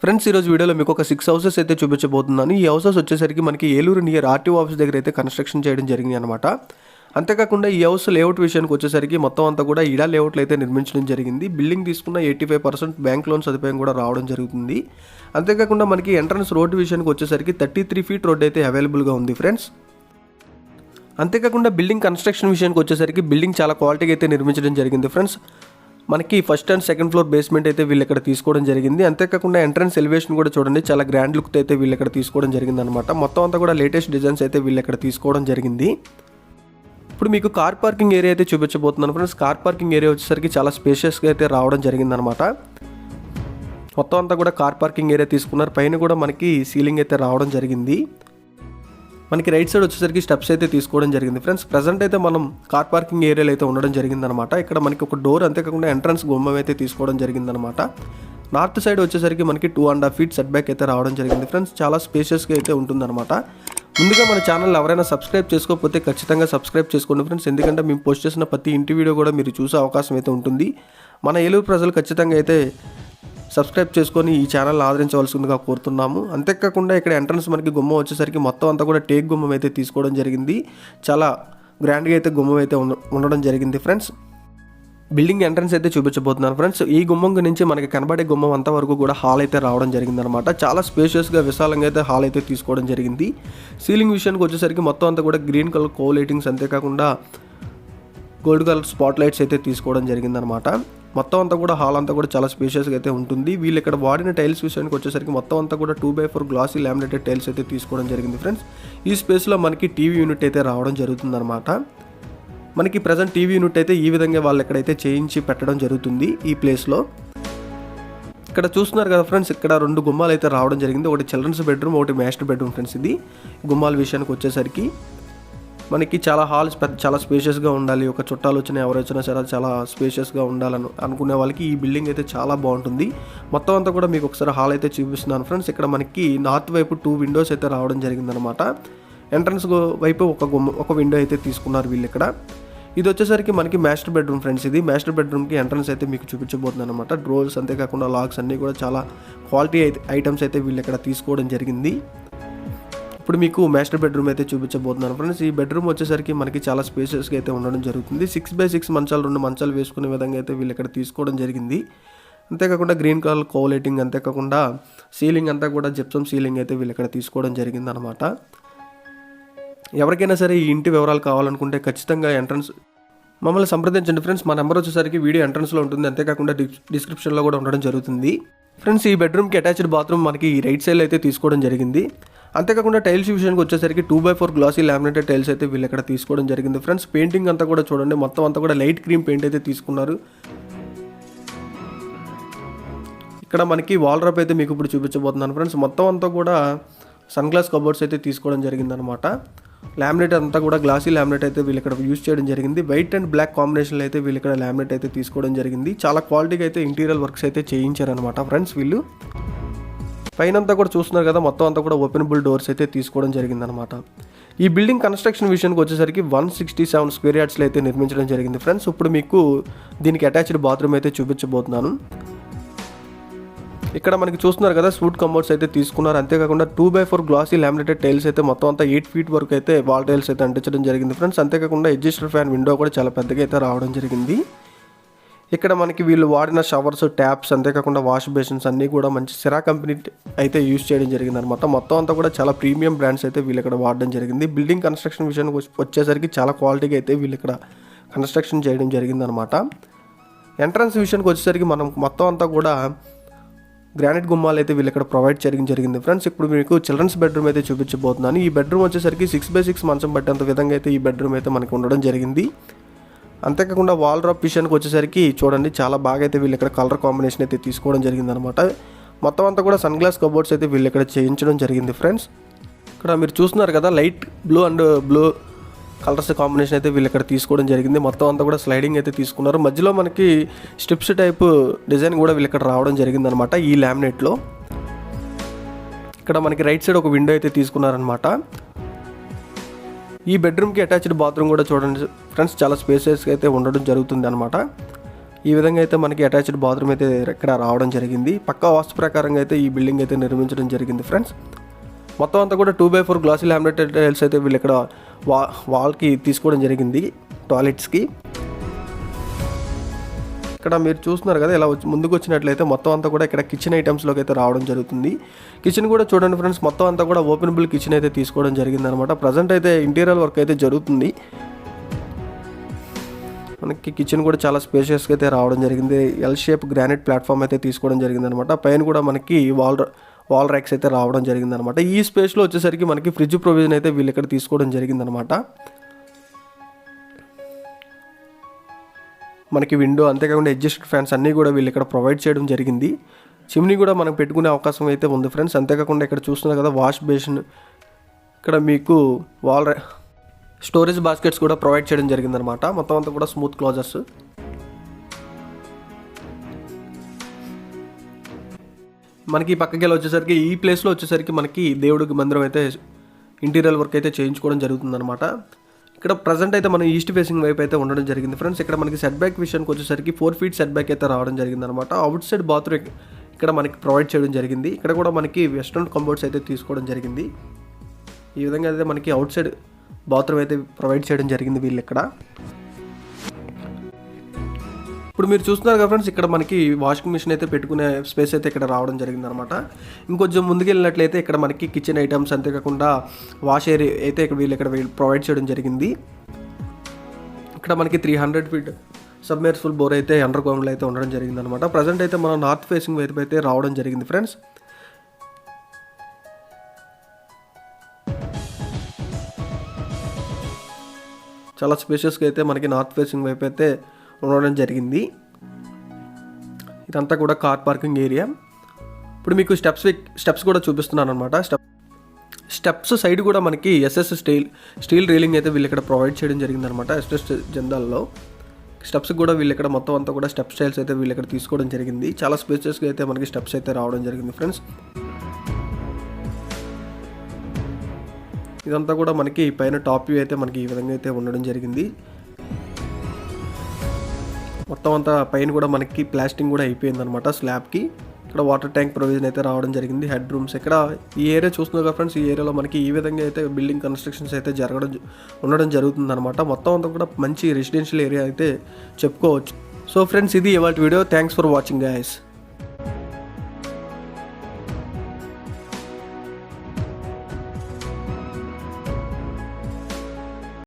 Friends ఈరోజు వీడియోలో మీకు ఒక 6 హౌసెస్ అయితే చూపించబోతున్నాను. ఈ హౌసెస్ వచ్చేసరికి మనకి ఏలూరు నియర్ ఆర్టీఓ ఆఫీస్ దగ్గర అయితే కన్స్ట్రక్షన్ చేయడం జరిగింది అనమాట. అంతేకాకుండా ఈ హౌస్ లేఅవుట్ విషయానికి వచ్చేసరికి మొత్తం అంతా కూడా ఇడా లేఅవుట్లు అయితే నిర్మించడం జరిగింది. బిల్డింగ్ తీసుకున్న 85% బ్యాంక్ లోన్ సదుపాయం కూడా రావడం జరుగుతుంది. అంతేకాకుండా మనకి ఎంట్రన్స్ రోడ్డు విషయానికి వచ్చేసరికి 33 ఫీట్ రోడ్ అయితే అవైలబుల్గా ఉంది ఫ్రెండ్స్. అంతేకాకుండా బిల్డింగ్ కన్స్ట్రక్షన్ విషయానికి వచ్చేసరికి బిల్డింగ్ చాలా క్వాలిటీగా అయితే నిర్మించడం జరిగింది ఫ్రెండ్స్. మనకి first and second floor basement అయితే వీళ్ళు ఇక్కడ తీసుకోవడం జరిగింది. అంతేకాకుండా ఎంట్రన్స్ ఎలివేషన్ కూడా చూడండి, చాలా గ్రాండ్ లుక్ అయితే వీళ్ళు ఇక్కడ తీసుకోవడం జరిగింది అనమాట. మొత్తం అంతా కూడా లేటెస్ట్ డిజైన్స్ అయితే వీళ్ళు ఇక్కడ తీసుకోవడం జరిగింది. ఇప్పుడు మీకు కార్ పార్కింగ్ ఏరియా అయితే చూపించబోతున్నాను ఫ్రెండ్స్. కార్ పార్కింగ్ ఏరియా వచ్చేసరికి చాలా స్పేషియస్గా అయితే రావడం జరిగింది అనమాట. మొత్తం అంతా కూడా కార్ పార్కింగ్ ఏరియా తీసుకున్నారు. పైన కూడా మనకి సీలింగ్ అయితే రావడం జరిగింది. మనకి రైట్ సైడ్ వచ్చేసరికి స్టెప్స్ అయితే తీసుకోవడం జరిగింది ఫ్రెండ్స్. ప్రజెంట్ అయితే మనం కార్ పార్కింగ్ ఏరియాలో అయితే ఉండడం జరిగిందనమాట. ఇక్కడ మనకి ఒక డోర్, అంతేకాకుండా ఎంట్రన్స్ గుమ్మం అయితే తీసుకోవడం జరిగిందనమాట. నార్త్ సైడ్ వచ్చేసరికి మనకి 2.5 ఫీట్ సెట్ బ్యాక్ అయితే రావడం జరిగింది ఫ్రెండ్స్. చాలా స్పేషియస్గా అయితే ఉంటుందన్నమాట. ముందుగా మన ఛానల్ ఎవరైనా సబ్స్క్రైబ్ చేసుకోకపోతే ఖచ్చితంగా సబ్స్క్రైబ్ చేసుకోండి ఫ్రెండ్స్. ఎందుకంటే మేము పోస్ట్ చేసిన ప్రతి ఇంటి వీడియో కూడా మీరు చూసే అవకాశం అయితే ఉంటుంది. మన ఏలూరు ప్రజలు ఖచ్చితంగా అయితే సబ్స్క్రైబ్ చేసుకొని ఈ ఛానల్ ఆదరించవలసిందిగా కోరుతున్నాము. అంతేకాకుండా ఇక్కడ ఎంట్రన్స్ మనకి గుమ్మం వచ్చేసరికి మొత్తం అంతా కూడా టేక్ గుమ్మం అయితే తీసుకోవడం జరిగింది. చాలా గ్రాండ్గా అయితే గుమ్మం అయితే ఉండడం జరిగింది ఫ్రెండ్స్. బిల్డింగ్ ఎంట్రన్స్ అయితే చూపించబోతున్నాను ఫ్రెండ్స్. ఈ గుమ్మం నుంచి మనకి కనబడే గుమ్మం అంతా వరకు కూడా హాల్ అయితే రావడం జరిగింది అనమాట. చాలా స్పేషియస్గా విశాలంగా అయితే హాల్ అయితే తీసుకోవడం జరిగింది. సీలింగ్ విషయానికి వచ్చేసరికి మొత్తం అంతా కూడా గ్రీన్ కలర్ కో లైటింగ్స్, అంతేకాకుండా గోల్డ్ కలర్ స్పాట్ లైట్స్ అయితే తీసుకోవడం జరిగిందనమాట. మొత్తం అంతా కూడా హాల్ అంతా కూడా చాలా స్పేషియస్గా అయితే ఉంటుంది. వీళ్ళు ఇక్కడ వాడిన టైల్స్ విషయానికి వచ్చేసరికి మొత్తం అంతా కూడా 2x4 గ్లాసీ లామినేటెడ్ టైల్స్ అయితే తీసుకోవడం జరిగింది ఫ్రెండ్స్. ఈ స్పేస్లో మనకి టీవీ యూనిట్ అయితే రావడం జరుగుతుందన్నమాట. మనకి ప్రజెంట్ టీవీ యూనిట్ అయితే ఈ విధంగా వాళ్ళు ఎక్కడైతే చేయించి పెట్టడం జరుగుతుంది ఈ ప్లేస్లో. ఇక్కడ చూస్తున్నారు కదా ఫ్రెండ్స్, ఇక్కడ 2 గుమ్మాలు అయితే రావడం జరిగింది. ఒకటి చిల్డ్రన్స్ బెడ్రూమ్, ఒకటి మాస్టర్ బెడ్రూమ్ ఫ్రెండ్స్. ఇది గుమ్మాల విషయానికి వచ్చేసరికి మనకి చాలా హాల్స్ చాలా స్పేషియస్గా ఉండాలి, ఒక చుట్టాలు వచ్చినా ఎవరు వచ్చినా సరే చాలా స్పేషియస్గా ఉండాలని అనుకునే వాళ్ళకి ఈ బిల్డింగ్ అయితే చాలా బాగుంటుంది. మొత్తం అంతా కూడా మీకు ఒకసారి హాల్ అయితే చూపిస్తున్నాను ఫ్రెండ్స్. ఇక్కడ మనకి నార్త్ వైపు 2 విండోస్ అయితే రావడం జరిగిందనమాట. ఎంట్రన్స్ వైపు ఒక విండో అయితే తీసుకున్నారు వీళ్ళు ఇక్కడ. ఇది వచ్చేసరికి మనకి మాస్టర్ బెడ్రూమ్ ఫ్రెండ్స్. ఇది మాస్టర్ బెడ్రూమ్కి ఎంట్రన్స్ అయితే మీకు చూపించబోతున్నాను అనమాట. డ్రోల్స్, అంతేకాకుండా లాక్స్ అన్నీ కూడా చాలా క్వాలిటీ ఐటమ్స్ అయితే వీళ్ళు ఇక్కడ తీసుకోవడం జరిగింది. ఇప్పుడు మీకు మాస్టర్ బెడ్రూమ్ అయితే చూపించబోతున్నాను ఫ్రెండ్స్. ఈ బెడ్రూమ్ వచ్చేసరికి మనకి చాలా స్పేషియస్గా అయితే ఉండడం జరుగుతుంది. 6x6 మంచాలు, 2 మంచాలు వేసుకునే విధంగా అయితే వీళ్ళు ఇక్కడ తీసుకోవడం జరిగింది. అంతేకాకుండా గ్రీన్ కలర్ కో లైటింగ్, అంతేకాకుండా సీలింగ్ అంతా కూడా జిప్సమ్ సీలింగ్ అయితే వీళ్ళు ఇక్కడ తీసుకోవడం జరిగింది అనమాట. ఎవరికైనా సరే ఈ ఇంటి వివరాలు కావాలనుకుంటే ఖచ్చితంగా ఎంట్రన్స్ మమ్మల్ని సంప్రదించండి ఫ్రెండ్స్. మా నెంబర్ వచ్చేసరికి వీడియో ఎంట్రన్స్లో ఉంటుంది, అంతేకాకుండా డిస్క్రిప్షన్లో కూడా ఉండడం జరుగుతుంది ఫ్రెండ్స్. ఈ బెడ్రూమ్కి అటాచ్డ్ బాత్రూమ్ మనకి రైట్ సైడ్ అయితే తీసుకోవడం జరిగింది. అంతేకాకుండా టైల్స్ విషయానికి వచ్చేసరికి 2x4 గ్లాసీ లామినేటెడ్ టైల్స్ అయితే వీళ్ళు ఇక్కడ తీసుకోవడం జరిగింది ఫ్రెండ్స్. పెయింటింగ్ అంతా కూడా చూడండి, మొత్తం అంతా కూడా లైట్ క్రీమ్ పెయింట్ అయితే తీసుకున్నారు. ఇక్కడ మనకి వాల్ డ్రాప్ అయితే మీకు ఇప్పుడు చూపించబోతున్నాను ఫ్రెండ్స్. మొత్తం అంతా కూడా సన్ గ్లాస్ కబోర్డ్స్ అయితే తీసుకోవడం జరిగిందనమాట. లామినేట్ అంతా కూడా గ్లాసీ లామినేట్ అయితే వీళ్ళు ఇక్కడ యూజ్ చేయడం జరిగింది. వైట్ అండ్ బ్లాక్ కాంబినేషన్లో అయితే వీళ్ళు ఇక్కడ లామినేట్ అయితే తీసుకోవడం జరిగింది. చాలా క్వాలిటీగా అయితే ఇంటీరియర్ వర్క్స్ అయితే చేయించారనమాట ఫ్రెండ్స్ వీళ్ళు. పైన అంతా కూడా చూస్తున్నారు కదా, మొత్తం అంతా కూడా ఓపెనబుల్ డోర్స్ అయితే తీసుకోవడం జరిగిందనమాట. ఈ బిల్డింగ్ కన్స్ట్రక్షన్ విషయానికి వచ్చేసరికి 167 స్క్వేర్ యార్డ్స్లో అయితే నిర్మించడం జరిగింది ఫ్రెండ్స్. ఇప్పుడు మీకు దీనికి అటాచ్డ్ బాత్రూమ్ అయితే చూపించబోతున్నాను. ఇక్కడ మనకి చూస్తున్నారు కదా, స్వూట్ కమోడ్స్ అయితే తీసుకున్నారు. అంతేకాకుండా 2x4 గ్లాసీ లామినేటెడ్ టైల్స్ అయితే మొత్తం అంతా 8 ఫీట్ వరకు అయితే వాల్ టైల్స్ అయితే అంటించడం జరిగింది ఫ్రెండ్స్. అంతేకాకుండా అడ్జస్టర్ ఫ్యాన్ విండో కూడా చాలా పెద్దగా అయితే రావడం జరిగింది. ఇక్కడ మనకి వీళ్ళు వాడిన షవర్స్, ట్యాప్స్, అంతేకాకుండా వాష్ బేసిన్స్ అన్నీ కూడా మంచి సిరా కంపెనీ అయితే యూజ్ చేయడం జరిగింది అనమాట. మొత్తం అంతా కూడా చాలా ప్రీమియం బ్రాండ్స్ అయితే వీళ్ళు ఇక్కడ వాడడం జరిగింది. బిల్డింగ్ కన్స్ట్రక్షన్ విషయానికి వచ్చేసరికి చాలా క్వాలిటీగా అయితే వీళ్ళు ఇక్కడ కన్స్ట్రక్షన్ చేయడం జరిగిందనమాట. ఎంట్రన్స్ విషయానికి వచ్చేసరికి మనం మొత్తం అంతా కూడా గ్రానైట్ గుమ్మాలు అయితే వీళ్ళు ఇక్కడ ప్రొవైడ్ చేయడం జరిగింది ఫ్రెండ్స్. ఇప్పుడు మీకు చిల్డ్రన్స్ బెడ్రూమ్ అయితే చూపించబోతున్నాను. ఈ బెడ్రూమ్ వచ్చేసరికి 6x6 మంచం పట్టేంత విధంగా అయితే ఈ బెడ్రూమ్ అయితే మనకు ఉండడం జరిగింది. అంతేకాకుండా వాల్ డ్రాప్ విషయానికి వచ్చేసరికి చూడండి, చాలా బాగా అయితే వీళ్ళు ఇక్కడ కలర్ కాంబినేషన్ అయితే తీసుకోవడం జరిగిందనమాట. మొత్తం అంతా కూడా సన్ గ్లాస్ కబోర్డ్స్ అయితే వీళ్ళు ఇక్కడ చేయించడం జరిగింది ఫ్రెండ్స్. ఇక్కడ మీరు చూస్తున్నారు కదా, light blue and blue colours combination అయితే వీళ్ళు ఇక్కడ తీసుకోవడం జరిగింది. మొత్తం అంతా కూడా స్లైడింగ్ అయితే తీసుకున్నారు. మధ్యలో మనకి స్ట్రిప్స్ టైప్ డిజైన్ కూడా వీళ్ళు ఇక్కడ రావడం జరిగిందనమాట ఈ లామినేట్లో. ఇక్కడ మనకి రైట్ సైడ్ ఒక విండో అయితే తీసుకున్నారనమాట. ఈ బెడ్రూమ్కి అటాచ్డ్ బాత్రూమ్ కూడా చూడండి ఫ్రెండ్స్, చాలా స్పేసెస్గా అయితే ఉండడం జరుగుతుంది అనమాట. ఈ విధంగా అయితే మనకి అటాచ్డ్ బాత్రూమ్ అయితే ఇక్కడ రావడం జరిగింది. పక్కా వాస్తు ప్రకారంగా అయితే ఈ బిల్డింగ్ అయితే నిర్మించడం జరిగింది ఫ్రెండ్స్. మొత్తం అంతా కూడా 2x4 గ్లాసీ లామినేటెడ్ టైల్స్ అయితే వీళ్ళు ఇక్కడ వాల్కి తీసుకోవడం జరిగింది టాయిలెట్స్కి. ఇక్కడ మీరు చూస్తున్నారు కదా, ఇలా ముందుకు వచ్చినట్లయితే మొత్తం అంతా కూడా ఇక్కడ కిచెన్ ఐటమ్స్లోకి అయితే రావడం జరుగుతుంది. కిచెన్ కూడా చూడండి ఫ్రెండ్స్, మొత్తం అంతా కూడా ఓపెనబుల్ కిచెన్ అయితే తీసుకోవడం జరిగింది అనమాట. ప్రజెంట్ అయితే ఇంటీరియర్ వర్క్ అయితే జరుగుతుంది. మనకి కిచెన్ కూడా చాలా స్పేషియస్గా అయితే రావడం జరిగింది. ఎల్ షేప్ గ్రానైట్ ప్లాట్ఫామ్ అయితే తీసుకోవడం జరిగింది అనమాట. పైన కూడా మనకి వాల్ ర్యాక్స్ అయితే రావడం జరిగింది అనమాట. ఈ స్పేస్లో వచ్చేసరికి మనకి ఫ్రిడ్జ్ ప్రొవిజన్ అయితే వీళ్ళు ఇక్కడ తీసుకోవడం జరిగింది అనమాట. మనకి విండో, అంతేకాకుండా అడ్జస్టెడ్ ఫ్యాన్స్ అన్నీ కూడా వీళ్ళు ఇక్కడ ప్రొవైడ్ చేయడం జరిగింది. చిమ్నీ కూడా మనం పెట్టుకునే అవకాశం అయితే ఉంది ఫ్రెండ్స్. అంతేకాకుండా ఇక్కడ చూస్తున్నారు కదా, వాష్ బేసిన్, ఇక్కడ మీకు స్టోరేజ్ బాస్కెట్స్ కూడా ప్రొవైడ్ చేయడం జరిగిందనమాట. మొత్తం అంతా కూడా స్మూత్ క్లోజర్స్. మనకి పక్కకి వెళ్ళి వచ్చేసరికి ఈ ప్లేస్లో వచ్చేసరికి మనకి దేవుడికి మందిరం అయితే ఇంటీరియర్ వర్క్ అయితే చేయించుకోవడం జరుగుతుందన్నమాట. ఇక్కడ ప్రజెంట్ అయితే మనం ఈస్ట్ ఫేసింగ్ వైపు అయితే ఉండడం జరిగింది ఫ్రెండ్స్. ఇక్కడ మనకి సెట్ బ్యాక్ విషయానికి వచ్చేసరికి 4 feet సెట్ బ్యాక్ అయితే రావడం జరిగింది అనమాట. అవుట్ సైడ్ బాత్రూమ్ ఇక్కడ మనకి ప్రొవైడ్ చేయడం జరిగింది. ఇక్కడ కూడా మనకి వెస్ట్రన్ కంబోర్డ్స్ అయితే తీసుకోవడం జరిగింది. ఈ విధంగా అయితే మనకి అవుట్ సైడ్ బాత్రూమ్ అయితే ప్రొవైడ్ చేయడం జరిగింది వీళ్ళు ఇక్కడ. ఇప్పుడు మీరు చూస్తున్నారు కదా ఫ్రెండ్స్, ఇక్కడ మనకి వాషింగ్ మిషన్ అయితే పెట్టుకునే స్పేస్ అయితే ఇక్కడ రావడం జరిగింది అనమాట. ఇంకొంచెం ముందుకు వెళ్ళినట్లయితే ఇక్కడ మనకి కిచెన్ ఐటమ్స్, అంతేకాకుండా వాష్ ఏరియా అయితే వీళ్ళు ఇక్కడ ప్రొవైడ్ చేయడం జరిగింది. ఇక్కడ మనకి 300 feet సబ్మెర్సిబుల్ బోర్ అయితే అండర్ గ్రౌండ్లో అయితే ఉండడం జరిగింది అనమాట. ప్రజెంట్ అయితే మనం నార్త్ ఫేసింగ్ వైపు అయితే రావడం జరిగింది ఫ్రెండ్స్. చాలా స్పేషియస్గా అయితే మనకి నార్త్ ఫేసింగ్ వైపు అయితే ఉండడం జరిగింది. ఇదంతా కూడా కార్ పార్కింగ్ ఏరియా. ఇప్పుడు మీకు స్టెప్స్ కూడా చూపిస్తున్నాను అనమాట. స్టెప్స్ సైడ్ కూడా మనకి ఎస్ఎస్ స్టీల్ రీలింగ్ అయితే వీళ్ళు ఇక్కడ ప్రొవైడ్ చేయడం జరిగిందనమాట. ఎస్ఎస్ జందాల్లో స్టెప్స్ కూడా వీళ్ళు ఇక్కడ మొత్తం అంతా కూడా స్టెప్ స్టైల్స్ అయితే వీళ్ళు ఇక్కడ తీసుకోవడం జరిగింది. చాలా స్పేసెస్గా అయితే మనకి స్టెప్స్ అయితే రావడం జరిగింది ఫ్రెండ్స్. ఇదంతా కూడా మనకి పైన టాప్ వ్యూ అయితే మనకి ఈ విధంగా అయితే ఉండడం జరిగింది. మొత్తం అంతా పైన కూడా మనకి ప్లాస్టింగ్ కూడా అయిపోయింది అనమాట స్లాబ్కి. ఇక్కడ వాటర్ ట్యాంక్ ప్రొవిజన్ అయితే రావడం జరిగింది. హెడ్ రూమ్స్ ఇక్కడ ఈ ఏరియా చూస్తున్నారు కదా ఫ్రెండ్స్, ఈ ఏరియాలో మనకి ఈ విధంగా అయితే బిల్డింగ్ కన్స్ట్రక్షన్స్ అయితే ఉండడం జరుగుతుంది అనమాట. మొత్తం అంతా కూడా మంచి రెసిడెన్షియల్ ఏరియా అయితే చెప్పుకోవచ్చు. సో ఫ్రెండ్స్, ఇది ఇవాళ video. Thanks for watching guys.